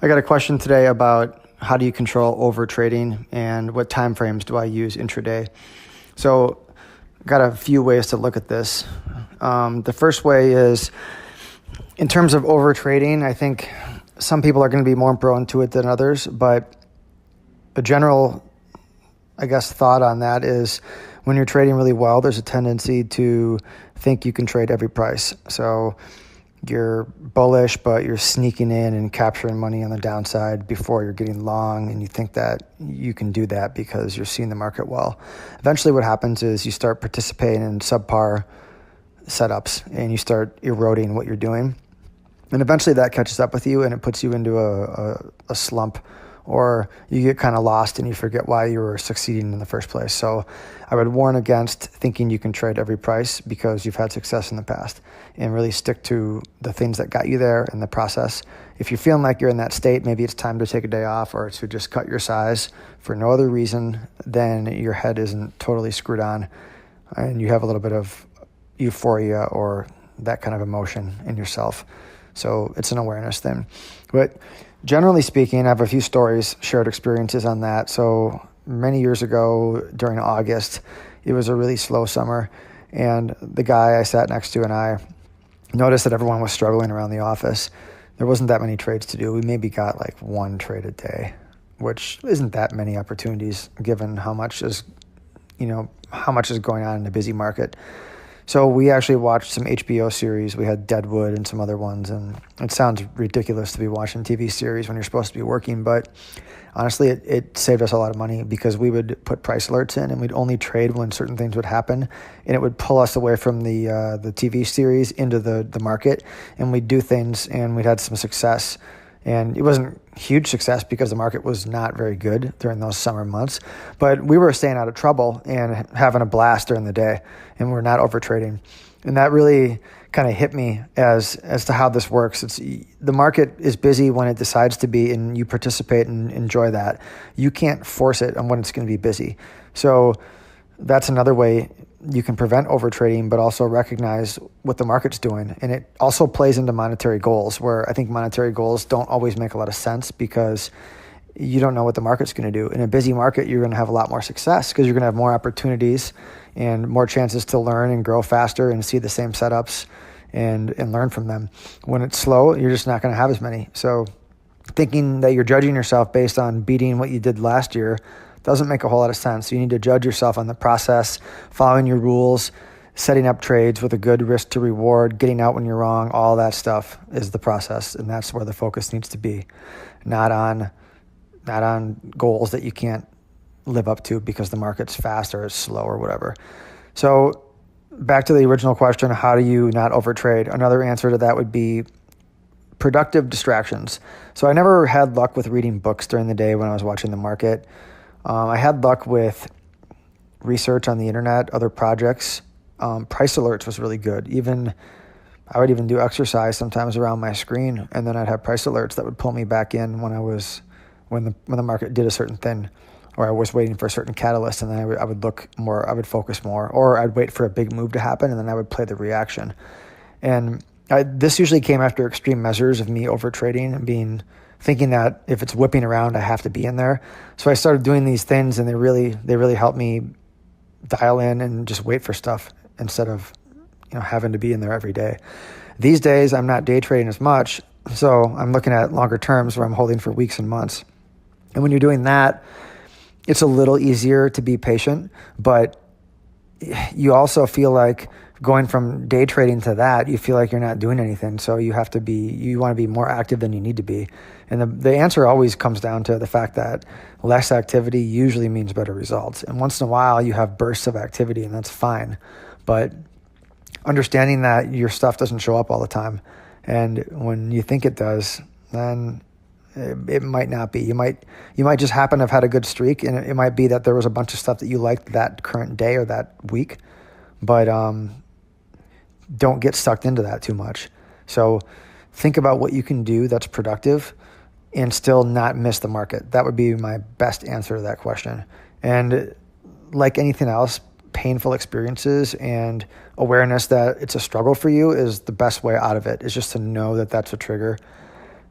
I got a question today about how do you control overtrading and what time frames do I use intraday. So got a few ways to look at this. The first way is in terms of overtrading, I think some people are going to be more prone to it than others, but a general, thought on that is when you're trading really well, there's a tendency to think you can trade every price. So you're bullish, but you're sneaking in and capturing money on the downside before you're getting long, and you think that you can do that because you're seeing the market well. Eventually what happens is you start participating in subpar setups and you start eroding what you're doing. And eventually that catches up with you and it puts you into a slump, or you get kind of lost and you forget why you were succeeding in the first place. So I would warn against thinking you can trade every price because you've had success in the past, and really stick to the things that got you there in the process. If you're feeling like you're in that state, maybe it's time to take a day off or to just cut your size for no other reason than your head isn't totally screwed on and you have a little bit of euphoria or that kind of emotion in yourself. So it's an awareness thing. But generally speaking, I have a few stories, shared experiences on that. So many years ago during August, it was a really slow summer, and the guy I sat next to and I noticed that everyone was struggling around the office. There wasn't that many trades to do. We maybe got like one trade a day, which isn't that many opportunities given how much is going on in a busy market. So we actually watched some HBO series. We had Deadwood and some other ones, and it sounds ridiculous to be watching TV series when you're supposed to be working, but honestly, it saved us a lot of money because we would put price alerts in and we'd only trade when certain things would happen, and it would pull us away from the TV series into the market, and we'd do things and we'd had some success. And it wasn't huge success because the market was not very good during those summer months, but we were staying out of trouble and having a blast during the day, and we're not overtrading. And that really kind of hit me as to how this works. The market is busy when it decides to be, and you participate and enjoy that. You can't force it on when it's going to be busy. So that's another way you can prevent overtrading, but also recognize what the market's doing. And it also plays into monetary goals, where I think monetary goals don't always make a lot of sense because you don't know what the market's going to do. In a busy market, you're going to have a lot more success because you're going to have more opportunities and more chances to learn and grow faster and see the same setups and learn from them. When it's slow, you're just not going to have as many. So thinking that you're judging yourself based on beating what you did last year doesn't make a whole lot of sense. You need to judge yourself on the process, following your rules, setting up trades with a good risk to reward, getting out when you're wrong. All that stuff is the process, and that's where the focus needs to be, not on goals that you can't live up to because the market's fast or it's slow or whatever. So back to the original question, how do you not overtrade? Another answer to that would be productive distractions. So I never had luck with reading books during the day when I was watching the market. I had luck with research on the internet, other projects. Price alerts was really good. I would even do exercise sometimes around my screen, and then I'd have price alerts that would pull me back in when the market did a certain thing, or I was waiting for a certain catalyst, and then I would look more, I would focus more, or I'd wait for a big move to happen, and then I would play the reaction. And this usually came after extreme measures of me overtrading and thinking that if it's whipping around, I have to be in there. So I started doing these things, and they really helped me dial in and just wait for stuff instead of having to be in there every day. These days, I'm not day trading as much, so I'm looking at longer terms where I'm holding for weeks and months. And when you're doing that, it's a little easier to be patient, but you also feel like going from day trading to that, you feel like you're not doing anything. So you want to be more active than you need to be. And the answer always comes down to the fact that less activity usually means better results. And once in a while you have bursts of activity, and that's fine. But understanding that your stuff doesn't show up all the time, and when you think it does, then it might not be. You might just happen to have had a good streak, and it might be that there was a bunch of stuff that you liked that current day or that week, but don't get sucked into that too much. So think about what you can do that's productive and still not miss the market. That would be my best answer to that question. And like anything else, painful experiences and awareness that it's a struggle for you is the best way out of it, is just to know that that's a trigger.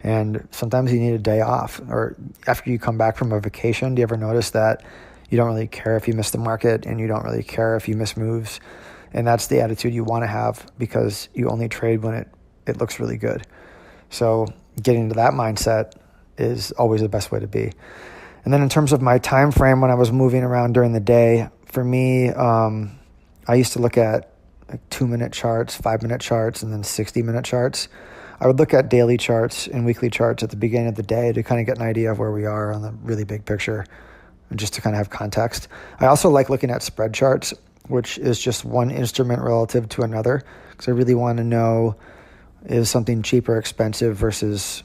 And sometimes you need a day off, or after you come back from a vacation, do you ever notice that you don't really care if you miss the market and you don't really care if you miss moves? And that's the attitude you want to have, because you only trade when it looks really good. So getting into that mindset is always the best way to be. And then in terms of my time frame, when I was moving around during the day, for me, I used to look at like 2-minute charts, 5-minute charts, and then 60-minute charts. I would look at daily charts and weekly charts at the beginning of the day to kind of get an idea of where we are on the really big picture, and just to kind of have context. I also like looking at spread charts, which is just one instrument relative to another, because I really want to know, is something cheap or expensive versus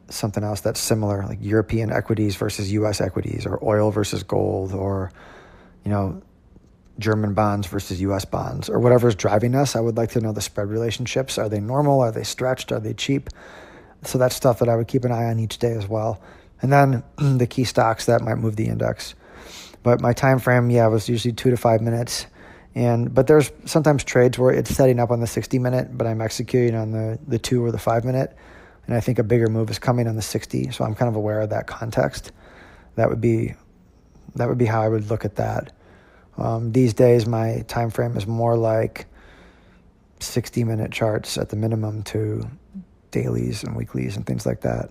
something else that's similar, like European equities versus U.S. equities, or oil versus gold, or German bonds versus U.S. bonds, or whatever's driving us. I would like to know the spread relationships. Are they normal? Are they stretched? Are they cheap? So that's stuff that I would keep an eye on each day as well. And then the key stocks that might move the index. But my time frame, was usually 2 to 5 minutes. But there's sometimes trades where it's setting up on the 60-minute, but I'm executing on the 2 or the 5-minute. And I think a bigger move is coming on the 60. So I'm kind of aware of that context. That would be how I would look at that. These days, my time frame is more like 60-minute charts at the minimum to dailies and weeklies and things like that,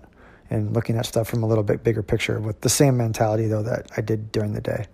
and looking at stuff from a little bit bigger picture with the same mentality, though, that I did during the day.